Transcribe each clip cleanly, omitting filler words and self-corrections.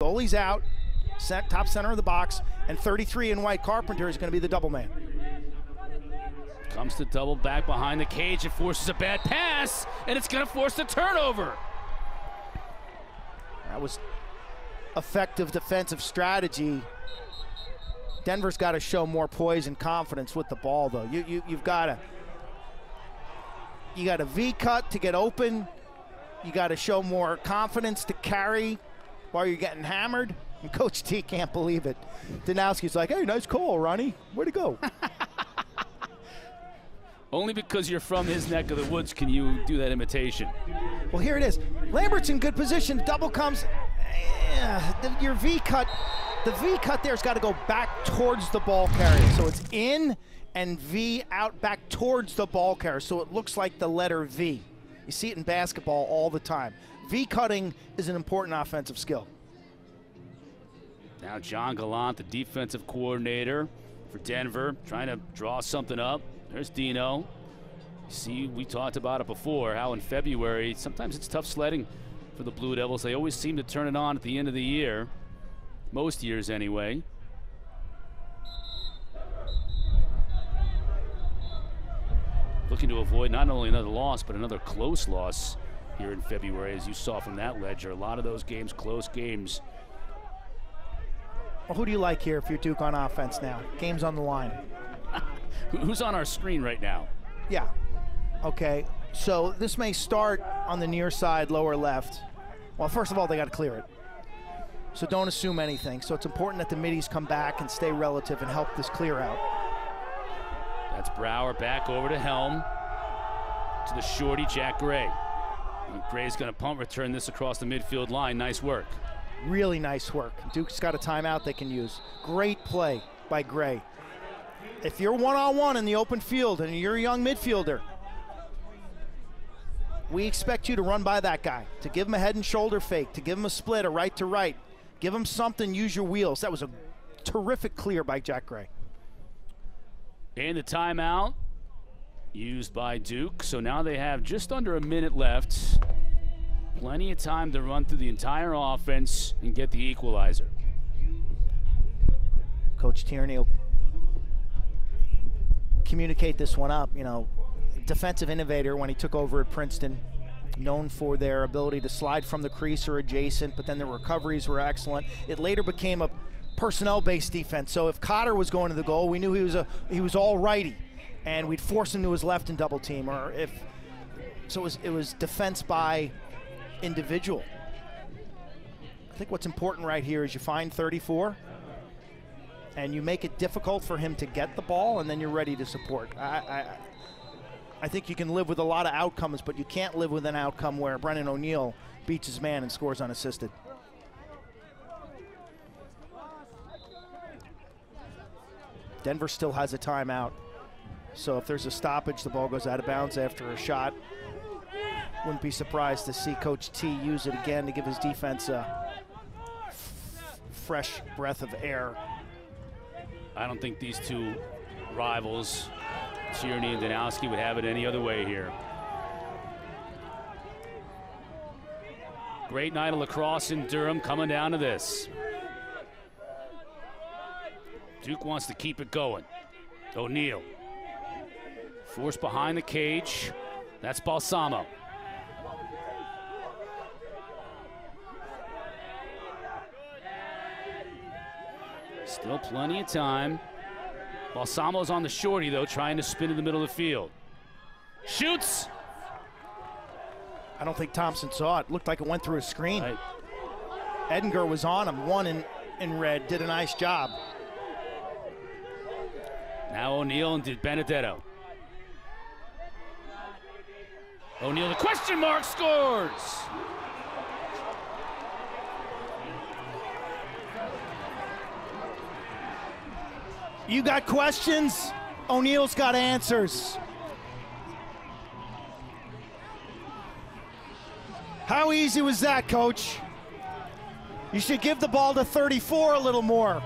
Goalie's out, top center of the box, and 33 in white, Carpenter, is going to be the double man. Comes to double back behind the cage. It forces a bad pass, and it's going to force the turnover. That was effective defensive strategy. Denver's got to show more poise and confidence with the ball, though. You've got a V cut to get open. You got to show more confidence to carry while you're getting hammered. And Coach T can't believe it. Danowski's like, hey, nice call, Ronnie. Where'd it go? Only because you're from his neck of the woods can you do that imitation. Well, here it is. Lambert's in good position. Double comes. Your V cut, the V cut there's got to go back towards the ball carrier. So it's in and V out back towards the ball carrier. So it looks like the letter V. You see it in basketball all the time. V cutting is an important offensive skill. Now John Gallant, the defensive coordinator for Denver, trying to draw something up. There's Dino. See, we talked about it before, how in February, sometimes it's tough sledding for the Blue Devils. They always seem to turn it on at the end of the year. Most years anyway. Looking to avoid not only another loss, but another close loss here in February, as you saw from that ledger. A lot of those games, close games. Well, who do you like here if you're Duke on offense now? Game's on the line. Who's on our screen right now? Yeah. Okay. So this may start on the near side, lower left. Well, first of all, they got to clear it. So don't assume anything. So it's important that the middies come back and stay relative and help this clear out. That's Brower back over to Helm. To the shorty, Jack Gray. And Gray's going to punt return this across the midfield line. Nice work. Really nice work. Duke's got a timeout they can use. Great play by Gray. If you're one-on-one in the open field and you're a young midfielder, we expect you to run by that guy, to give him a head and shoulder fake, to give him a split, a right to right. Give him something, use your wheels. That was a terrific clear by Jack Gray. And the timeout used by Duke. So now they have just under a minute left. Plenty of time to run through the entire offense and get the equalizer. Coach Tierney will communicate this one up. You know, defensive innovator when he took over at Princeton, known for their ability to slide from the crease or adjacent, but then the recoveries were excellent. It later became a personnel-based defense. So if Cotter was going to the goal, we knew he was all righty, and we'd force him to his left and double team. Or if so, it was defense by individual. I think what's important right here is you find 34 and you make it difficult for him to get the ball, and then you're ready to support. I think you can live with a lot of outcomes, but you can't live with an outcome where Brennan O'Neill beats his man and scores unassisted. Denver still has a timeout, so if there's a stoppage, the ball goes out of bounds after a shot. Wouldn't be surprised to see Coach T use it again to give his defense a fresh breath of air. I don't think these two rivals, Tierney and Danowski, would have it any other way here. Great night of lacrosse in Durham coming down to this. Duke wants to keep it going. O'Neill. Forced behind the cage. That's Balsamo. Still plenty of time. Balsamo's on the shorty, though, trying to spin in the middle of the field. Shoots! I don't think Thompson saw it. Looked like it went through a screen. Right. Edinger was on him. One in red. Did a nice job. Now O'Neill and Di Benedetto. O'Neill, the question mark, scores! You got questions? O'Neill's got answers. How easy was that, Coach? You should give the ball to 34 a little more.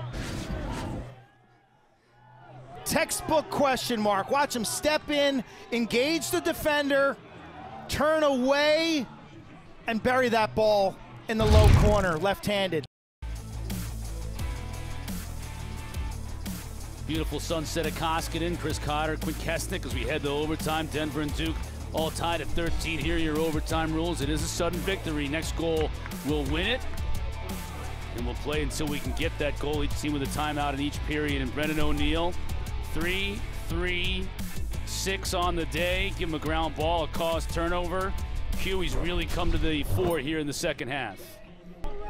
Textbook question mark. Watch him step in, engage the defender, turn away, and bury that ball in the low corner, left-handed. Beautiful sunset at Koskinen. Chris Cotter, Quint Kessenich as we head to overtime. Denver and Duke all tied at 13. Here are your overtime rules. It is a sudden victory. Next goal will win it. And we'll play until we can get that goal. Each team with a timeout in each period. And Brennan O'Neill, 3-3-6 on the day. Give him a ground ball, a caused turnover. Huey's really come to the fore here in the second half.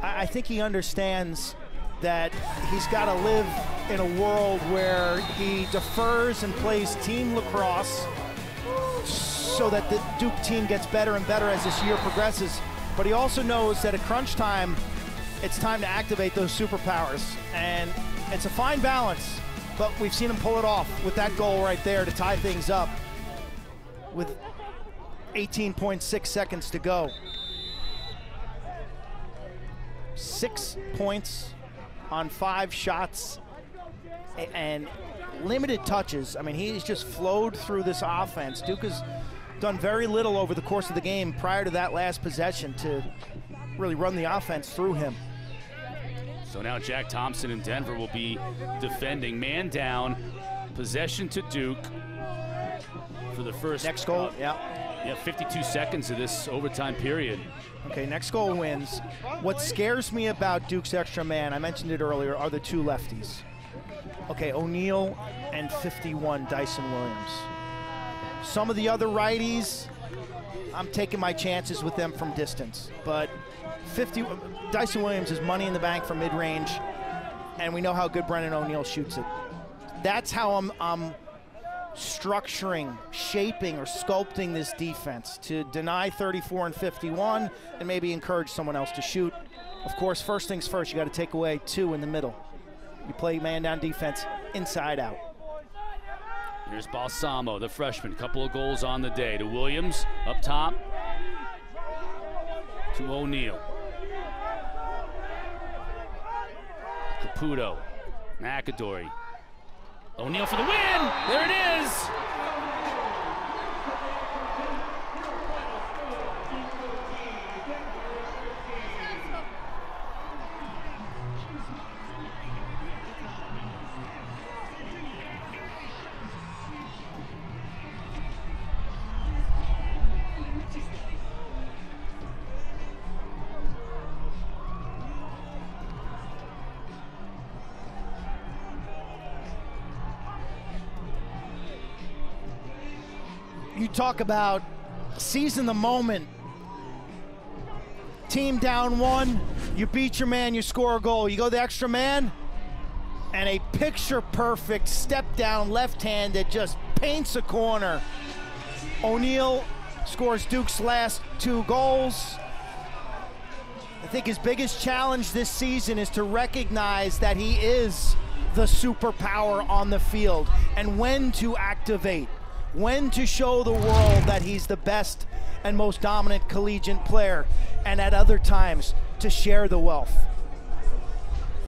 I think he understands that he's got to live in a world where he defers and plays team lacrosse so that the Duke team gets better and better as this year progresses. But he also knows that at crunch time, it's time to activate those superpowers. And it's a fine balance, but we've seen him pull it off with that goal right there to tie things up with 18.6 seconds to go. 6 points on 5 shots and limited touches. I mean, he's just flowed through this offense. Duke has done very little over the course of the game prior to that last possession to really run the offense through him. So now Jack Thompson in Denver will be defending. Man down, possession to Duke for the first. Next goal, yeah, 52 seconds of this overtime period. Okay, next goal wins. What scares me about Duke's extra man, I mentioned it earlier, are the 2 lefties. Okay, O'Neill and 51, Dyson Williams. Some of the other righties, I'm taking my chances with them from distance. But Dyson Williams is money in the bank from mid-range, and we know how good Brennan O'Neill shoots it. That's how I'm structuring, shaping, or sculpting this defense to deny 34 and 51 and maybe encourage someone else to shoot. Of course, first things first, you got to take away 2 in the middle. You play man-down defense inside out. Here's Balsamo, the freshman. Couple of goals on the day. To Williams, up top. To O'Neill. Caputo. McAdory. O'Neill for the win! There it is! You talk about seizing the moment. Team down 1, you beat your man, you score a goal. You go the extra man, and a picture-perfect step down left hand that just paints a corner. O'Neill scores Duke's last 2 goals. I think his biggest challenge this season is to recognize that he is the superpower on the field and when to activate. When to show the world that he's the best and most dominant collegiate player, and at other times to share the wealth.